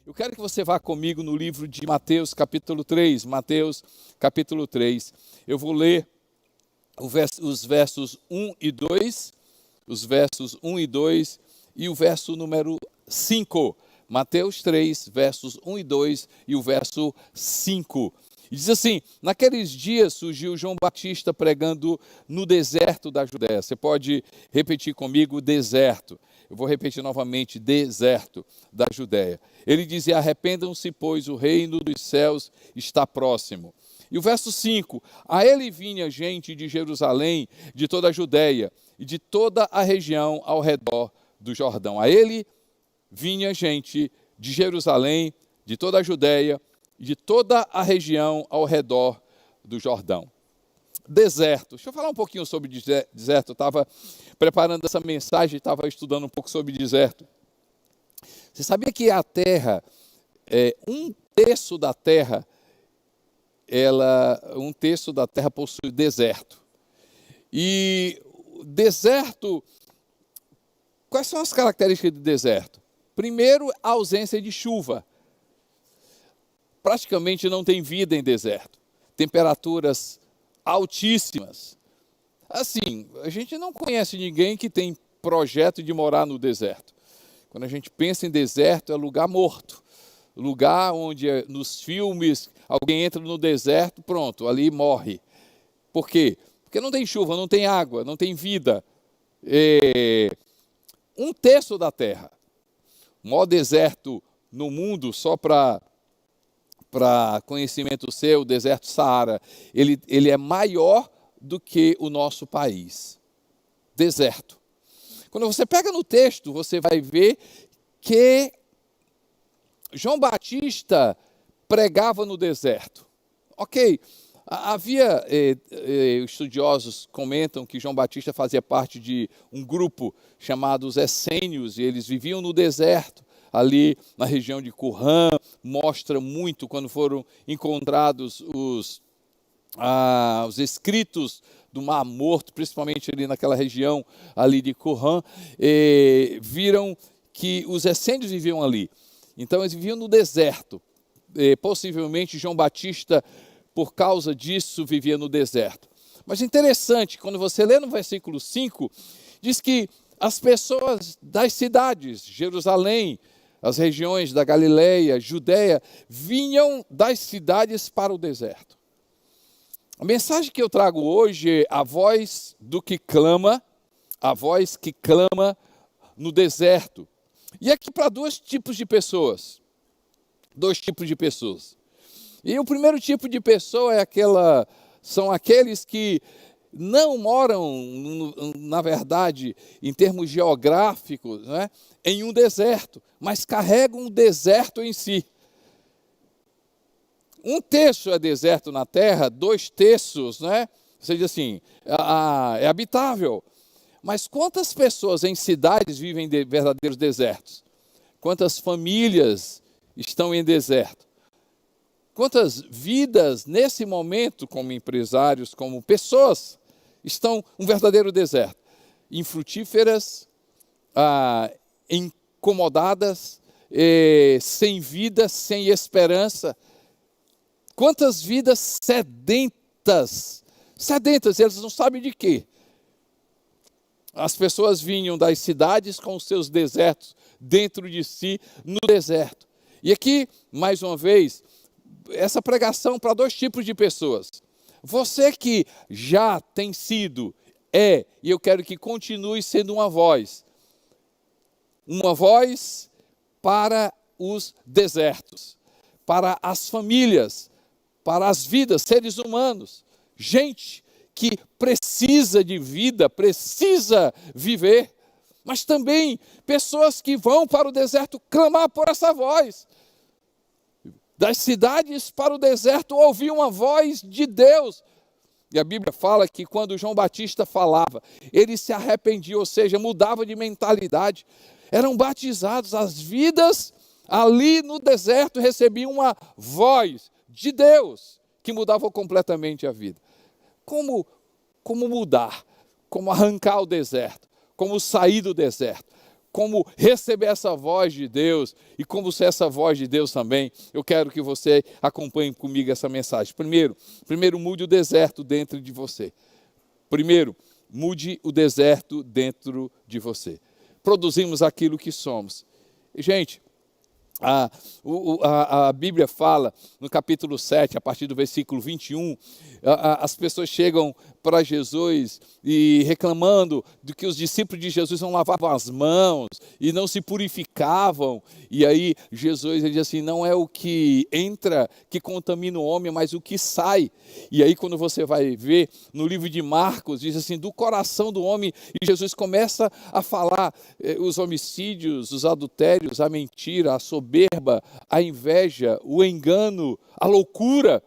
Eu quero que você vá comigo no livro de Mateus, capítulo 3. Mateus, capítulo 3. Eu vou ler os versos 1 e 2, os versos 1 e 2 e o verso número 5. Mateus 3, versos 1 e 2 e o verso 5. E diz assim: naqueles dias surgiu João Batista pregando no deserto da Judéia. Você pode repetir comigo, deserto. Eu vou repetir novamente, deserto da Judéia. Ele dizia: arrependam-se, pois o reino dos céus está próximo. E o verso 5, a ele vinha gente de Jerusalém, de toda a Judéia e de toda a região ao redor do Jordão. A ele vinha gente de Jerusalém, de toda a Judéia e de toda a região ao redor do Jordão. Deserto. Deixa eu falar um pouquinho sobre deserto. Eu estava preparando essa mensagem, estava estudando um pouco sobre deserto. Você sabia que a terra, um terço da terra possui deserto. E deserto, quais são as características do deserto? Primeiro, a ausência de chuva. Praticamente não tem vida em deserto. Temperaturas altíssimas. Assim, a gente não conhece ninguém que tem projeto de morar no deserto. Quando a gente pensa em deserto, é lugar morto. Lugar onde, nos filmes, alguém entra no deserto, pronto, ali morre. Por quê? Porque não tem chuva, não tem água, não tem vida. Um terço da terra. O maior deserto no mundo, só para conhecimento seu, o deserto Saara, ele é maior do que o nosso país. Deserto. Quando você pega no texto, você vai ver que João Batista pregava no deserto. Ok, havia, estudiosos comentam que João Batista fazia parte de um grupo chamado os essênios, e eles viviam no deserto, ali na região de Qumran. Mostra muito quando foram encontrados os escritos do Mar Morto, principalmente ali naquela região ali de Qumran, viram que os essênios viviam ali. Então eles viviam no deserto. Possivelmente João Batista, por causa disso, vivia no deserto. Mas interessante, quando você lê no versículo 5, diz que as pessoas das cidades, Jerusalém, as regiões da Galileia, Judéia, vinham das cidades para o deserto. A mensagem que eu trago hoje é a voz do que clama, a voz que clama no deserto. E aqui para dois tipos de pessoas. E o primeiro tipo de pessoa são aqueles que não moram, na verdade, em termos geográficos, né, em um deserto, mas carregam um deserto em si. Um terço é deserto na terra, 2/3, né? Ou seja, assim, é habitável. Mas quantas pessoas em cidades vivem de verdadeiros desertos? Quantas famílias estão em deserto? Quantas vidas, nesse momento, como empresários, como pessoas, estão um verdadeiro deserto? Infrutíferas, incomodadas, sem vida, sem esperança. Quantas vidas sedentas, eles não sabem de quê. As pessoas vinham das cidades com os seus desertos dentro de si, no deserto. E aqui, mais uma vez, essa pregação para dois tipos de pessoas. Você que já tem sido, e eu quero que continue sendo uma voz para os desertos, para as famílias, para as vidas, seres humanos, gente que precisa de vida, precisa viver, mas também pessoas que vão para o deserto clamar por essa voz. Das cidades para o deserto ouvir uma voz de Deus. E a Bíblia fala que quando João Batista falava, ele se arrependia, ou seja, mudava de mentalidade. Eram batizados, as vidas ali no deserto recebiam uma voz de Deus que mudava completamente a vida. Como mudar? Como arrancar o deserto? Como sair do deserto? como receber essa voz de Deus e como ser essa voz de Deus também, eu quero que você acompanhe comigo essa mensagem. Primeiro mude o deserto dentro de você. Primeiro, mude o deserto dentro de você. Produzimos aquilo que somos. Gente, a Bíblia fala, no capítulo 7, a partir do versículo 21, as pessoas chegam para Jesus e reclamando de que os discípulos de Jesus não lavavam as mãos e não se purificavam. E aí Jesus ele diz assim, não é o que entra que contamina o homem, mas o que sai. E aí quando você vai ver no livro de Marcos, diz assim, do coração do homem, e Jesus começa a falar os homicídios, os adultérios, a mentira, a soberba, a inveja, o engano, a loucura.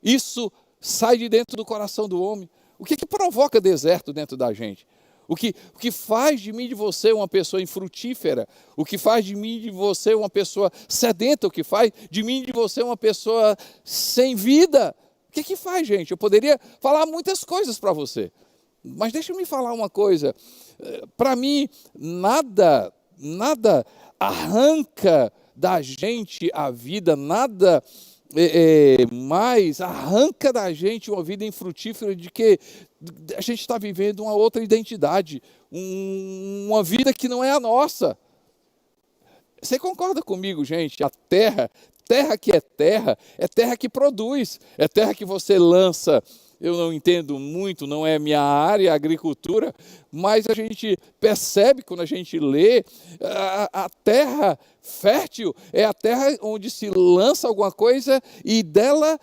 Isso sai de dentro do coração do homem. O que provoca deserto dentro da gente? O que faz de mim e de você uma pessoa infrutífera? O que faz de mim e de você uma pessoa sedenta? O que faz de mim e de você uma pessoa sem vida? O que faz, gente? Eu poderia falar muitas coisas para você, mas deixa eu me falar uma coisa. Para mim, nada arranca da gente a vida, nada mais arranca da gente uma vida infrutífera de que a gente está vivendo uma outra identidade, uma vida que não é a nossa. Você concorda comigo, gente? A terra que é terra que produz, é terra que você lança. Eu não entendo muito, não é minha área, a agricultura, mas a gente percebe quando a gente lê, a terra fértil é a terra onde se lança alguma coisa e dela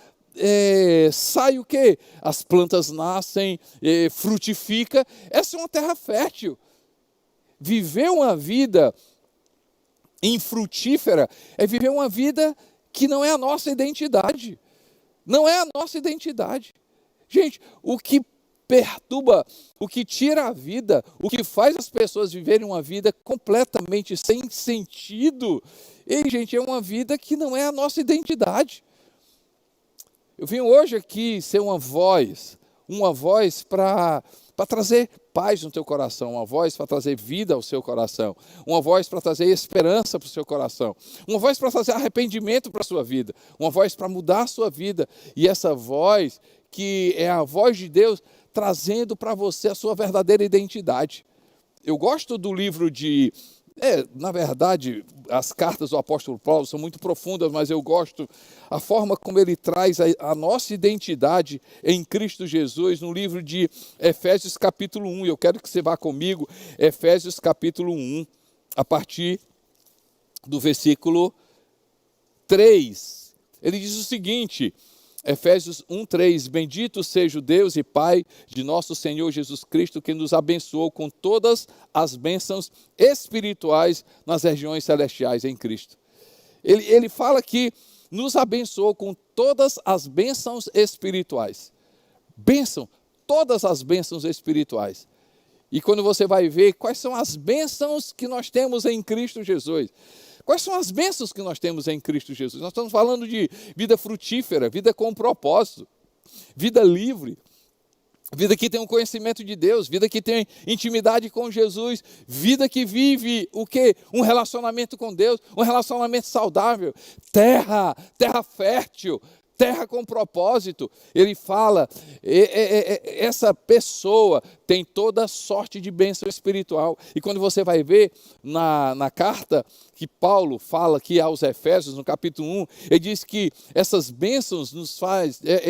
sai o quê? As plantas nascem, frutifica. Essa é uma terra fértil. Viver uma vida infrutífera é viver uma vida que não é a nossa identidade. Não é a nossa identidade. Gente, o que perturba, o que tira a vida, o que faz as pessoas viverem uma vida completamente sem sentido, gente, é uma vida que não é a nossa identidade. Eu vim hoje aqui ser uma voz para trazer paz no teu coração, uma voz para trazer vida ao seu coração, uma voz para trazer esperança para o seu coração, uma voz para trazer arrependimento para a sua vida, uma voz para mudar a sua vida, e essa voz que é a voz de Deus trazendo para você a sua verdadeira identidade. Eu gosto do livro na verdade, as cartas do apóstolo Paulo são muito profundas, mas eu gosto a forma como ele traz a nossa identidade em Cristo Jesus no livro de Efésios capítulo 1. Eu quero que você vá comigo, Efésios capítulo 1, a partir do versículo 3. Ele diz o seguinte, Efésios 1:3, bendito seja o Deus e Pai de nosso Senhor Jesus Cristo, que nos abençoou com todas as bênçãos espirituais nas regiões celestiais em Cristo. Ele fala que nos abençoou com todas as bênçãos espirituais. Todas as bênçãos espirituais. E quando você vai ver quais são as bênçãos que nós temos em Cristo Jesus, quais são as bênçãos que nós temos em Cristo Jesus? Nós estamos falando de vida frutífera, vida com propósito, vida livre, vida que tem um conhecimento de Deus, vida que tem intimidade com Jesus, vida que vive o quê? Um relacionamento com Deus, um relacionamento saudável, terra fértil, terra com propósito. Ele fala, essa pessoa tem toda sorte de bênção espiritual. E quando você vai ver na carta que Paulo fala aqui aos Efésios, no capítulo 1, ele diz que essas bênçãos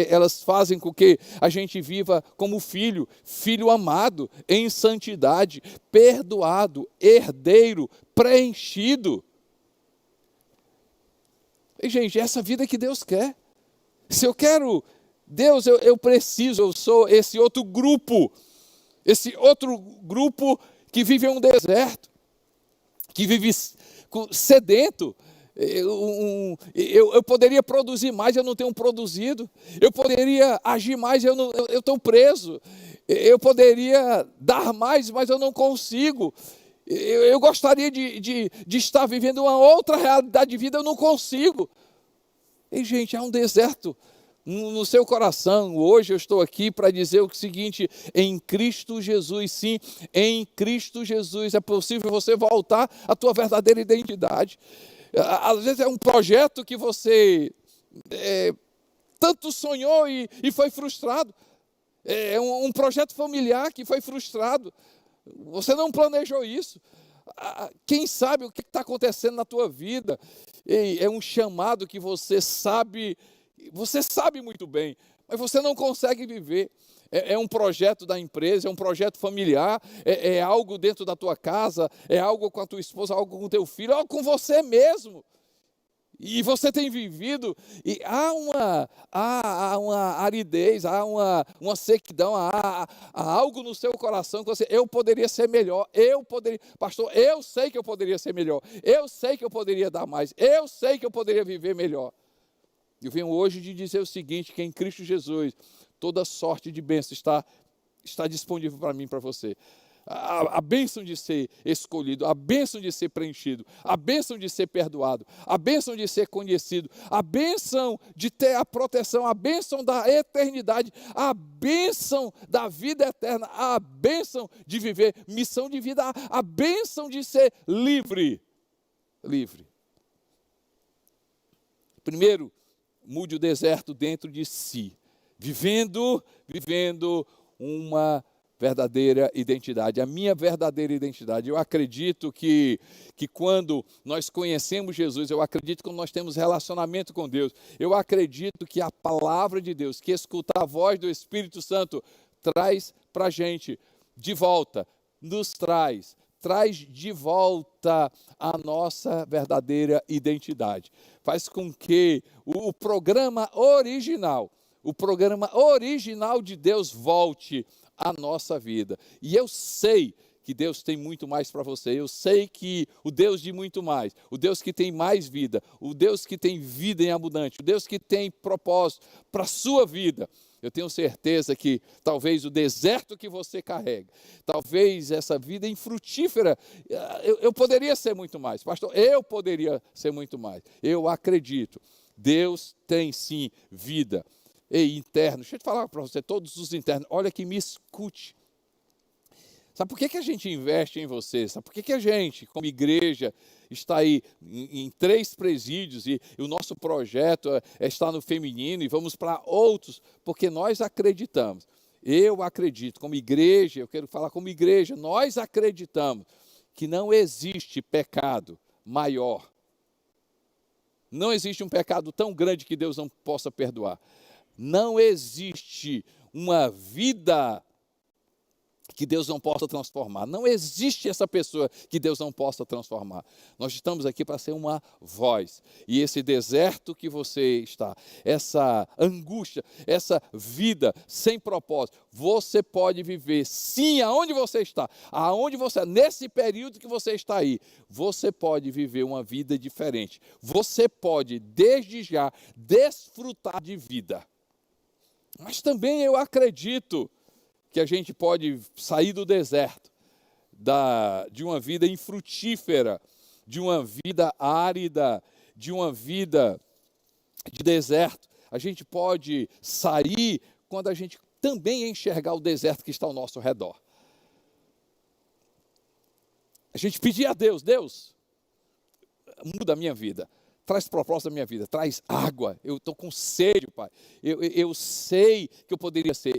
elas fazem com que a gente viva como filho amado, em santidade, perdoado, herdeiro, preenchido. E, gente, essa vida que Deus quer. Se eu quero Deus, eu sou esse outro grupo que vive em um deserto, que vive sedento. Eu poderia produzir mais, eu não tenho produzido. Eu poderia agir mais, eu estou preso. Eu poderia dar mais, mas eu não consigo. Eu gostaria de estar vivendo uma outra realidade de vida, eu não consigo. E, gente, há um deserto no seu coração. Hoje eu estou aqui para dizer o seguinte: em Cristo Jesus, sim, em Cristo Jesus é possível você voltar à tua verdadeira identidade. Às vezes é um projeto que você tanto sonhou e foi frustrado. É um projeto familiar que foi frustrado. Você não planejou isso. Quem sabe o que está acontecendo na tua vida? É um chamado que você sabe muito bem, mas você não consegue viver. É um projeto da empresa, é um projeto familiar, é algo dentro da tua casa, é algo com a tua esposa, algo com o teu filho, algo com você mesmo. E você tem vivido, e há uma aridez, há uma sequidão, há algo no seu coração que eu poderia ser melhor, pastor, eu sei que eu poderia ser melhor, eu sei que eu poderia dar mais, eu sei que eu poderia viver melhor. Eu venho hoje de dizer o seguinte, que em Cristo Jesus, toda sorte de bênção está disponível para mim e para você. A bênção de ser escolhido, a bênção de ser preenchido, a bênção de ser perdoado, a bênção de ser conhecido, a bênção de ter a proteção, a bênção da eternidade, a bênção da vida eterna, a bênção de viver missão de vida, a bênção de ser livre. Livre. Primeiro, mude o deserto dentro de si, vivendo uma verdadeira identidade, a minha verdadeira identidade. Eu acredito que quando nós conhecemos Jesus, eu acredito que quando nós temos relacionamento com Deus, eu acredito que a palavra de Deus, que escutar a voz do Espírito Santo, traz para a gente de volta, nos traz de volta a nossa verdadeira identidade. Faz com que o programa original de Deus volte à nossa vida. E eu sei que Deus tem muito mais para você. Eu sei que o Deus de muito mais, o Deus que tem mais vida, o Deus que tem vida em abundante, o Deus que tem propósito para a sua vida. Eu tenho certeza que talvez o deserto que você carrega, talvez essa vida infrutífera, eu poderia ser muito mais. Pastor, eu poderia ser muito mais. Eu acredito. Deus tem sim vida. Ei, interno, deixa eu te falar para você, todos os internos, olha que me escute. Sabe por que a gente investe em você? Sabe por que a gente, como igreja, está aí em 3 presídios e o nosso projeto está no feminino e vamos para outros? Porque nós acreditamos. Eu acredito, como igreja, eu quero falar como igreja, nós acreditamos que não existe pecado maior. Não existe um pecado tão grande que Deus não possa perdoar. Não existe uma vida que Deus não possa transformar. Não existe essa pessoa que Deus não possa transformar. Nós estamos aqui para ser uma voz. E esse deserto que você está, essa angústia, essa vida sem propósito, você pode viver sim aonde você está. Nesse período que você está aí, você pode viver uma vida diferente. Você pode, desde já, desfrutar de vida. Mas também eu acredito que a gente pode sair do deserto, de uma vida infrutífera, de uma vida árida, de uma vida de deserto. A gente pode sair quando a gente também enxergar o deserto que está ao nosso redor. A gente pedir a Deus, Deus, muda a minha vida. Traz propósito da minha vida, traz água. Eu estou com sede, Pai. Eu sei que eu poderia ser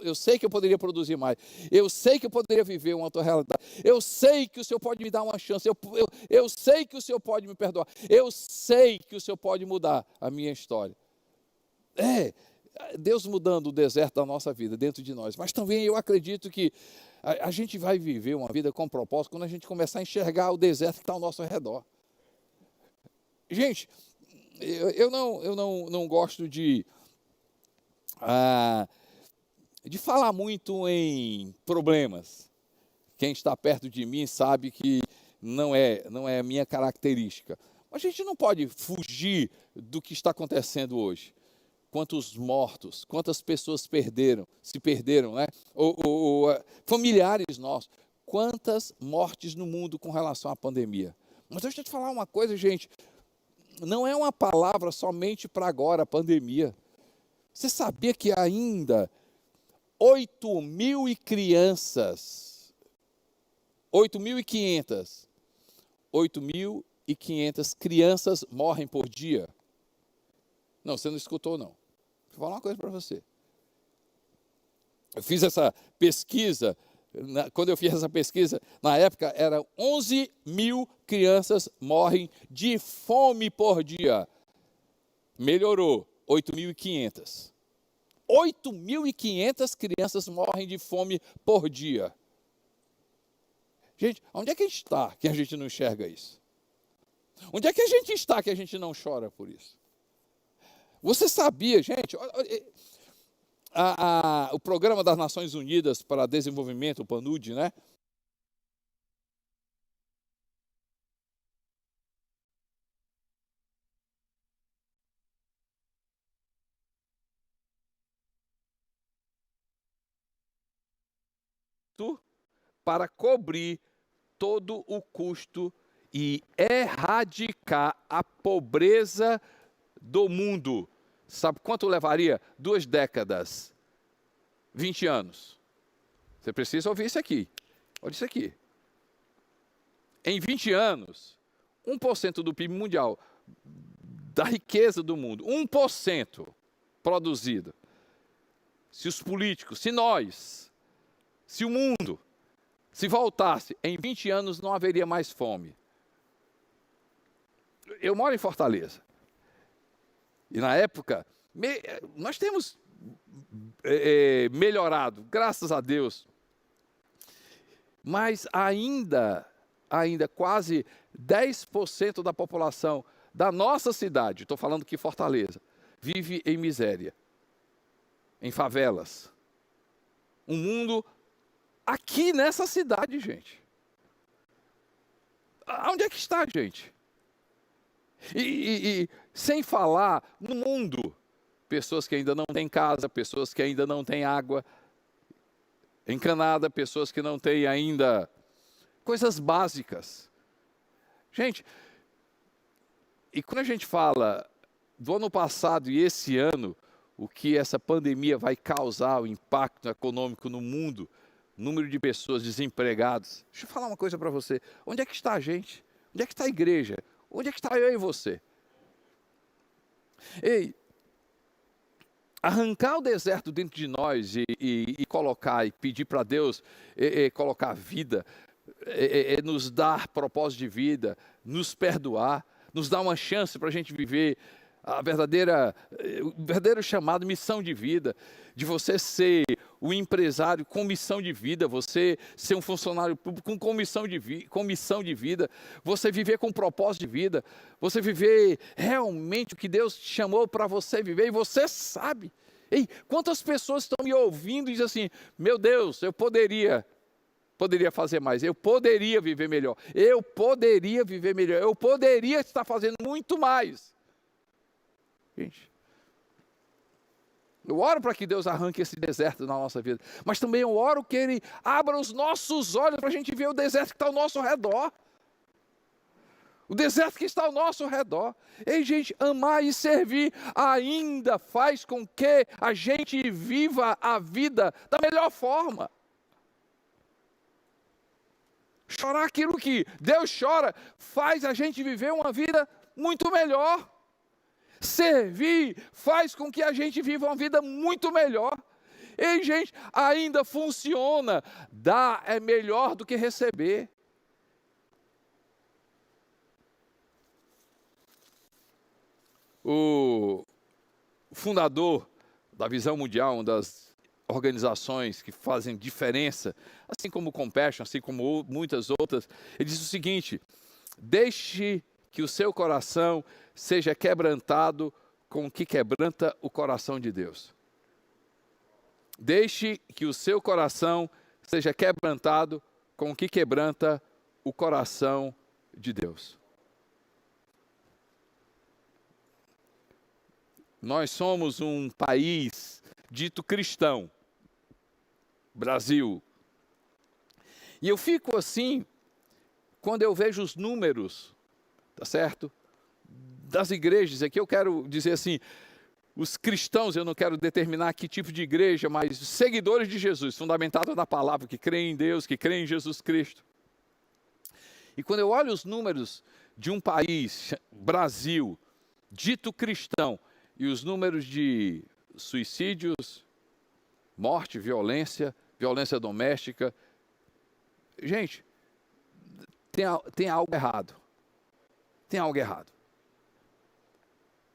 eu sei que eu poderia produzir mais. Eu sei que eu poderia viver uma outra realidade. Eu sei que o Senhor pode me dar uma chance. Eu sei que o Senhor pode me perdoar. Eu sei que o Senhor pode mudar a minha história. Deus mudando o deserto da nossa vida dentro de nós. Mas também eu acredito que a gente vai viver uma vida com propósito quando a gente começar a enxergar o deserto que está ao nosso redor. Gente, eu não gosto de falar muito em problemas. Quem está perto de mim sabe que não é a minha característica. Mas a gente não pode fugir do que está acontecendo hoje. Quantos mortos, quantas pessoas se perderam, né? Ou familiares nossos. Quantas mortes no mundo com relação à pandemia. Mas deixa eu te falar uma coisa, gente. não é uma palavra somente para agora, a pandemia. Você sabia que ainda 8.000 crianças, 8.500 crianças morrem por dia? Não, você não escutou, não. Vou falar uma coisa para você. Eu fiz essa pesquisa, quando eu fiz essa pesquisa, na época, eram 11.000 crianças morrem de fome por dia. Melhorou, 8.500. 8.500 crianças morrem de fome por dia. Gente, onde é que a gente está que a gente não enxerga isso? Onde é que a gente está que a gente não chora por isso? Você sabia, gente, o Programa das Nações Unidas para Desenvolvimento, o PNUD, né? Para cobrir todo o custo e erradicar a pobreza do mundo. Sabe quanto levaria? 2 décadas. 20 anos. Você precisa ouvir isso aqui. Olha isso aqui. Em 20 anos, 1% do PIB mundial, da riqueza do mundo, 1% produzido. Se os políticos, se nós, se o mundo, se voltasse, em 20 anos não haveria mais fome. Eu moro em Fortaleza. E na época, nós temos melhorado, graças a Deus. Mas ainda quase 10% da população da nossa cidade, estou falando que Fortaleza, vive em miséria, em favelas. Um mundo aqui nessa cidade, gente. Onde é que está, gente? E sem falar no mundo, pessoas que ainda não têm casa, pessoas que ainda não têm água encanada, pessoas que não têm ainda coisas básicas. Gente, e quando a gente fala do ano passado e esse ano, o que essa pandemia vai causar, o impacto econômico no mundo, número de pessoas desempregadas. Deixa eu falar uma coisa para você. Onde é que está a gente? Onde é que está a igreja? Onde é que está eu e você? Ei, arrancar o deserto dentro de nós e colocar, e pedir para Deus colocar vida, nos dar propósito de vida, nos perdoar, nos dar uma chance para a gente viver o verdadeiro chamado, missão de vida, de você ser o empresário com missão de vida, você ser um funcionário público com missão de vida, você viver com propósito de vida, você viver realmente o que Deus te chamou para você viver, e você sabe. Ei, quantas pessoas estão me ouvindo e dizem assim, meu Deus, eu poderia fazer mais, eu poderia viver melhor, eu poderia estar fazendo muito mais. Gente, eu oro para que Deus arranque esse deserto na nossa vida, mas também eu oro que Ele abra os nossos olhos para a gente ver o deserto que está ao nosso redor. O deserto que está ao nosso redor. Ei, gente, amar e servir ainda faz com que a gente viva a vida da melhor forma. Chorar aquilo que Deus chora faz a gente viver uma vida muito melhor. Servir faz com que a gente viva uma vida muito melhor. Ei, gente, ainda funciona. Dar é melhor do que receber. O fundador da Visão Mundial, uma das organizações que fazem diferença, assim como o Compassion, assim como muitas outras, ele diz o seguinte: deixe que o seu coração seja quebrantado com o que quebranta o coração de Deus. Deixe que o seu coração seja quebrantado com o que quebranta o coração de Deus. Nós somos um país dito cristão, Brasil. E eu fico assim, quando eu vejo os números, tá certo? das igrejas, aqui eu quero dizer assim, os cristãos, eu não quero determinar que tipo de igreja, mas seguidores de Jesus, fundamentados na palavra, que creem em Deus, que creem em Jesus Cristo. E quando eu olho os números de um país, Brasil, dito cristão, e os números de suicídios, morte, violência doméstica, gente, tem algo errado. Tem algo errado.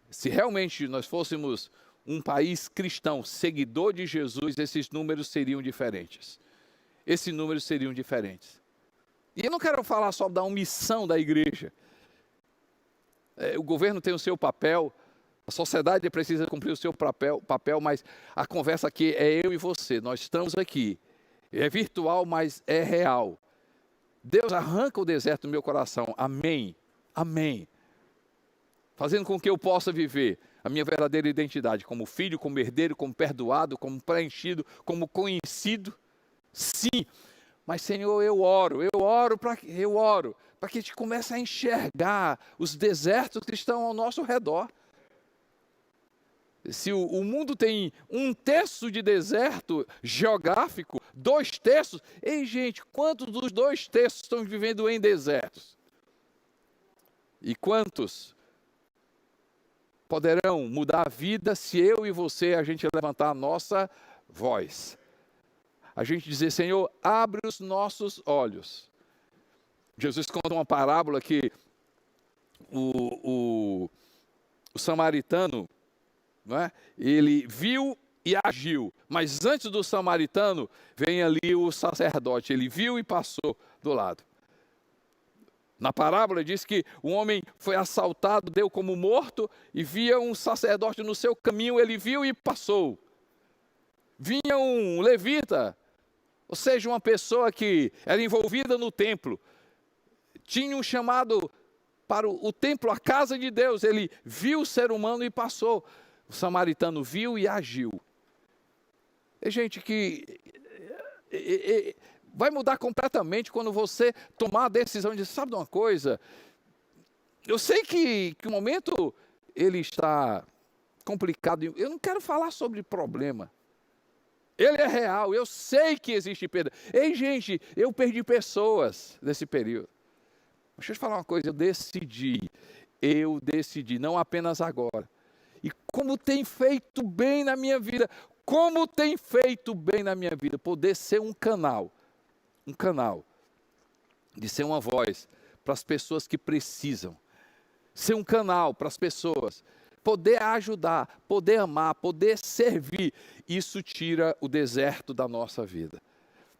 Se realmente nós fôssemos um país cristão, seguidor de Jesus, esses números seriam diferentes. Esses números seriam diferentes. E eu não quero falar só da omissão da igreja. O governo tem o seu papel, a sociedade precisa cumprir o seu papel, mas a conversa aqui é eu e você. Nós estamos aqui. É virtual, mas é real. Deus arranca o deserto do meu coração. Amém. Amém. Fazendo com que eu possa viver a minha verdadeira identidade como filho, como herdeiro, como perdoado, como preenchido, como conhecido. Sim. Mas, Senhor, eu oro para que a gente comece a enxergar os desertos que estão ao nosso redor. Se o mundo tem 1/3 de deserto geográfico, 2/3, ei gente, quantos dos 2/3 estão vivendo em desertos? E quantos poderão mudar a vida se eu e você, a gente levantar a nossa voz? A gente dizer, Senhor, abre os nossos olhos. Jesus conta uma parábola que o samaritano, não é? Ele viu e agiu, mas antes do samaritano vem ali o sacerdote, ele viu e passou do lado. Na parábola diz que o homem foi assaltado, deu como morto e via um sacerdote no seu caminho, ele viu e passou. Vinha um levita, ou seja, uma pessoa que era envolvida no templo, tinha um chamado para o templo, a casa de Deus, ele viu o ser humano e passou. O samaritano viu e agiu. É gente que vai mudar completamente quando você tomar a decisão de, sabe de uma coisa? Eu sei que o momento ele está complicado, eu não quero falar sobre problema. Ele é real, eu sei que existe perda. Ei gente, eu perdi pessoas nesse período. Deixa eu te falar uma coisa, eu decidi, não apenas agora. E como tem feito bem na minha vida, poder ser um canal, de ser uma voz para as pessoas que precisam, ser um canal para as pessoas, poder ajudar, poder amar, poder servir, isso tira o deserto da nossa vida.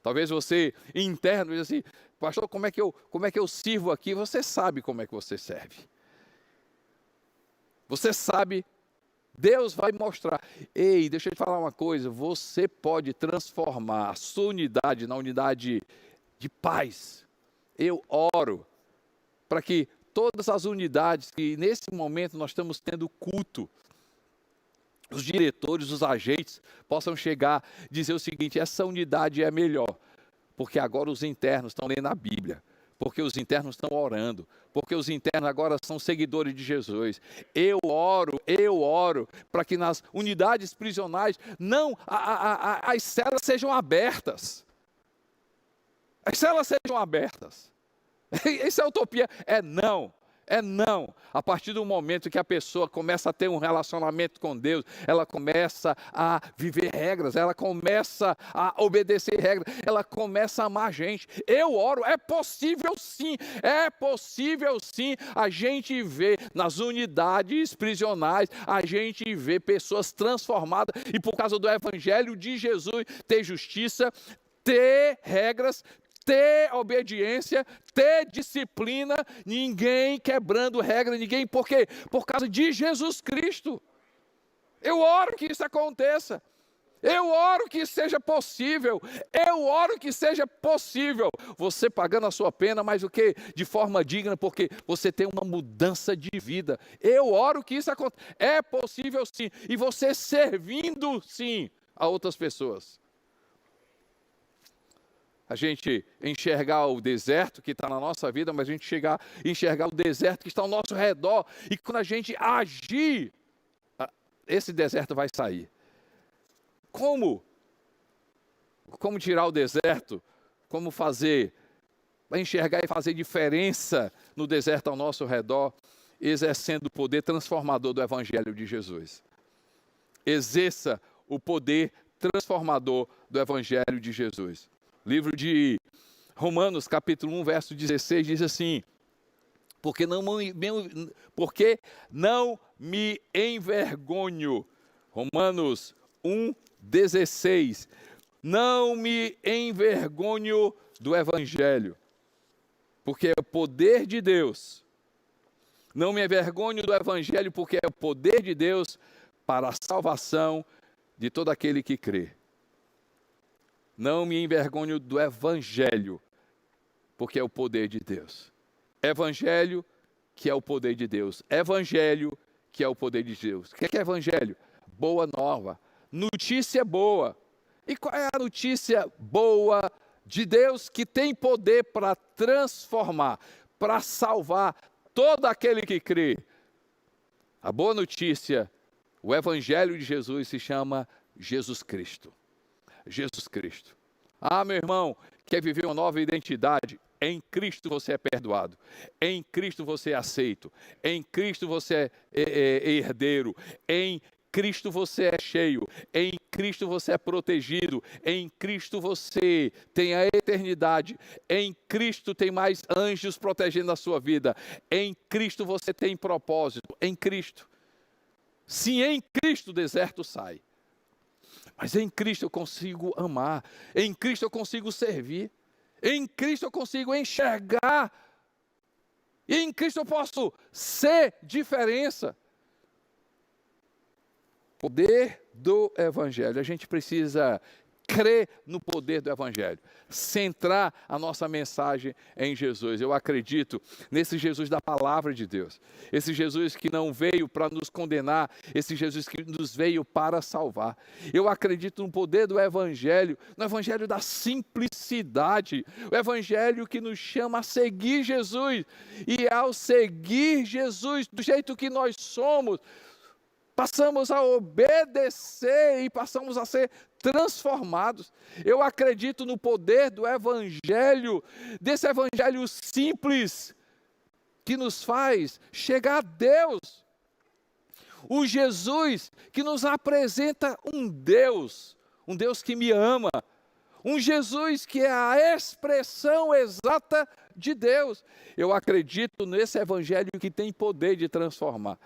Talvez você, interno, diz assim, pastor, como é que eu sirvo aqui? Você sabe como é que você serve. Você sabe, Deus vai mostrar. Ei, deixa eu te falar uma coisa, você pode transformar a sua unidade na unidade de paz. Eu oro para que todas as unidades que nesse momento nós estamos tendo culto, os diretores, os agentes possam chegar e dizer o seguinte, essa unidade é melhor, porque agora os internos estão lendo a Bíblia, porque os internos estão orando, porque os internos agora são seguidores de Jesus. Eu oro para que nas unidades prisionais as celas sejam abertas. As celas sejam abertas. Essa é a utopia. É não. A partir do momento que a pessoa começa a ter um relacionamento com Deus, ela começa a viver regras, ela começa a obedecer regras, ela começa a amar a gente. Eu oro, é possível sim a gente ver nas unidades prisionais, a gente vê pessoas transformadas e por causa do Evangelho de Jesus ter justiça, ter regras, ter obediência, ter disciplina, ninguém quebrando regra, ninguém, por quê? Por causa de Jesus Cristo. Eu oro que isso aconteça, eu oro que seja possível, você pagando a sua pena, mas o que? De forma digna, porque você tem uma mudança de vida. Eu oro que isso aconteça, é possível sim, e você servindo sim a outras pessoas. a gente enxergar o deserto que está na nossa vida, mas a gente enxergar o deserto que está ao nosso redor. E quando a gente agir, esse deserto vai sair. Como? Como tirar o deserto? Como fazer? Vai enxergar e fazer diferença no deserto ao nosso redor, exercendo o poder transformador do Evangelho de Jesus. Exerça o poder transformador do Evangelho de Jesus. Livro de Romanos, capítulo 1, verso 16, diz assim: porque não me envergonho. Romanos 1, 16. Não me envergonho do Evangelho, porque é o poder de Deus. Não me envergonho do Evangelho, porque é o poder de Deus para a salvação de todo aquele que crê. Não me envergonho do Evangelho, porque é o poder de Deus. Evangelho, que é o poder de Deus. Evangelho, que é o poder de Deus. O que é Evangelho? Boa nova. Notícia boa. E qual é a notícia boa de Deus que tem poder para transformar, para salvar todo aquele que crê? A boa notícia, o Evangelho de Jesus se chama Jesus Cristo. Jesus Cristo. Ah, meu irmão, quer viver uma nova identidade? Em Cristo você é perdoado. Em Cristo você é aceito. Em Cristo você é herdeiro. Em Cristo você é cheio. Em Cristo você é protegido. Em Cristo você tem a eternidade. Em Cristo tem mais anjos protegendo a sua vida. Em Cristo você tem propósito. Em Cristo. Se em Cristo o deserto sai. Mas em Cristo eu consigo amar. Em Cristo eu consigo servir. Em Cristo eu consigo enxergar. E em Cristo eu posso ser diferença. Poder do Evangelho. A gente precisa crer no poder do Evangelho. Centrar a nossa mensagem em Jesus. Eu acredito nesse Jesus da palavra de Deus. Esse Jesus que não veio para nos condenar. Esse Jesus que nos veio para salvar. Eu acredito no poder do Evangelho. No Evangelho da simplicidade. O Evangelho que nos chama a seguir Jesus. E ao seguir Jesus do jeito que nós somos, passamos a obedecer e passamos a ser transformados. Eu acredito no poder do Evangelho, desse Evangelho simples, que nos faz chegar a Deus. O Jesus que nos apresenta um Deus que me ama. Um Jesus que é a expressão exata de Deus. Eu acredito nesse Evangelho que tem poder de transformar.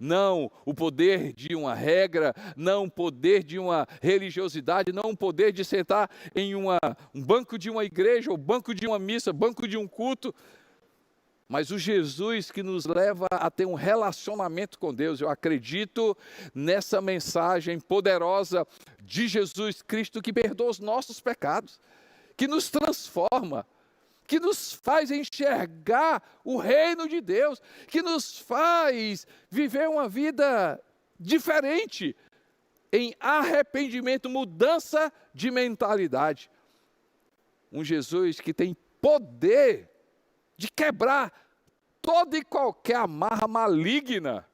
Não o poder de uma regra, não o poder de uma religiosidade, não o poder de sentar em um banco de uma igreja, ou banco de uma missa, banco de um culto, mas o Jesus que nos leva a ter um relacionamento com Deus. Eu acredito nessa mensagem poderosa de Jesus Cristo que perdoa os nossos pecados, que nos transforma, que nos faz enxergar o reino de Deus, que nos faz viver uma vida diferente, em arrependimento, mudança de mentalidade. Um Jesus que tem poder de quebrar toda e qualquer amarra maligna.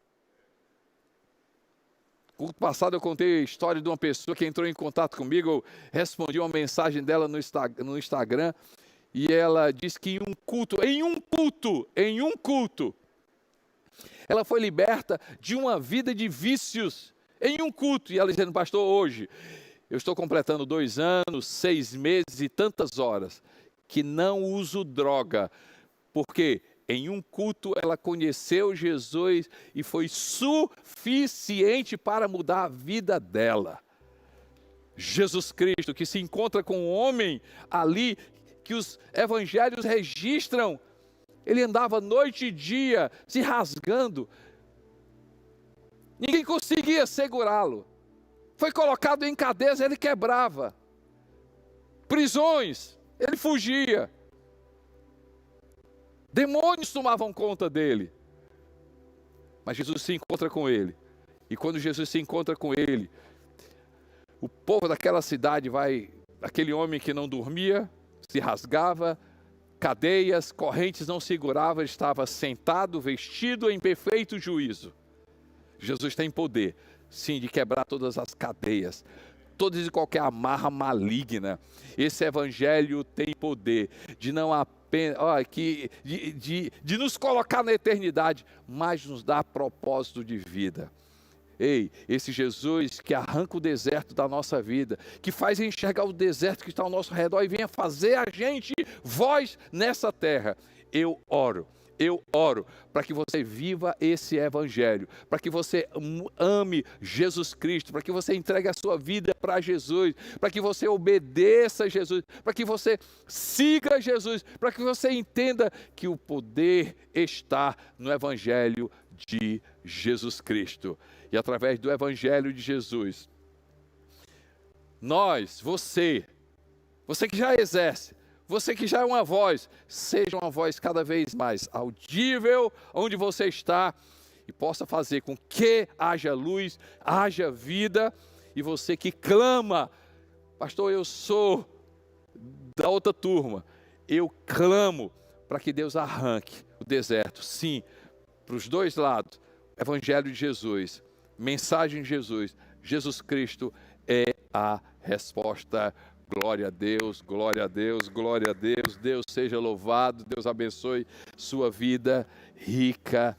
No culto passado eu contei a história de uma pessoa que entrou em contato comigo, eu respondi uma mensagem dela no Instagram, e ela disse que em um culto, ela foi liberta de uma vida de vícios, em um culto. E ela dizendo: pastor, hoje eu estou completando 2 anos, 6 meses e tantas horas, que não uso droga, porque em um culto ela conheceu Jesus e foi suficiente para mudar a vida dela. Jesus Cristo, que se encontra com um homem ali, que os evangelhos registram, ele andava noite e dia se rasgando, ninguém conseguia segurá-lo, foi colocado em cadeias, ele quebrava, prisões, ele fugia, demônios tomavam conta dele, mas Jesus se encontra com ele, e quando Jesus se encontra com ele, o povo daquela cidade aquele homem que não dormia, se rasgava, cadeias, correntes não seguravam, ele estava sentado, vestido em perfeito juízo. Jesus tem poder, sim, de quebrar todas as cadeias, todas e qualquer amarra maligna. Esse evangelho tem poder de não apenas, de nos colocar na eternidade, mas nos dar propósito de vida. Ei, esse Jesus que arranca o deserto da nossa vida, que faz enxergar o deserto que está ao nosso redor e venha fazer a gente voz nessa terra. Eu oro para que você viva esse evangelho, para que você ame Jesus Cristo, para que você entregue a sua vida para Jesus, para que você obedeça a Jesus, para que você siga Jesus, para que você entenda que o poder está no evangelho de Jesus Cristo. E através do evangelho de Jesus, você que já exerce, você que já é uma voz, seja uma voz cada vez mais audível onde você está e possa fazer com que haja luz, haja vida. E você que clama, pastor, eu sou da outra turma, eu clamo para que Deus arranque o deserto, sim, para os dois lados. Evangelho de Jesus, mensagem de Jesus, Jesus Cristo é a resposta. Glória a Deus, glória a Deus, glória a Deus. Deus seja louvado, Deus abençoe sua vida ricamente.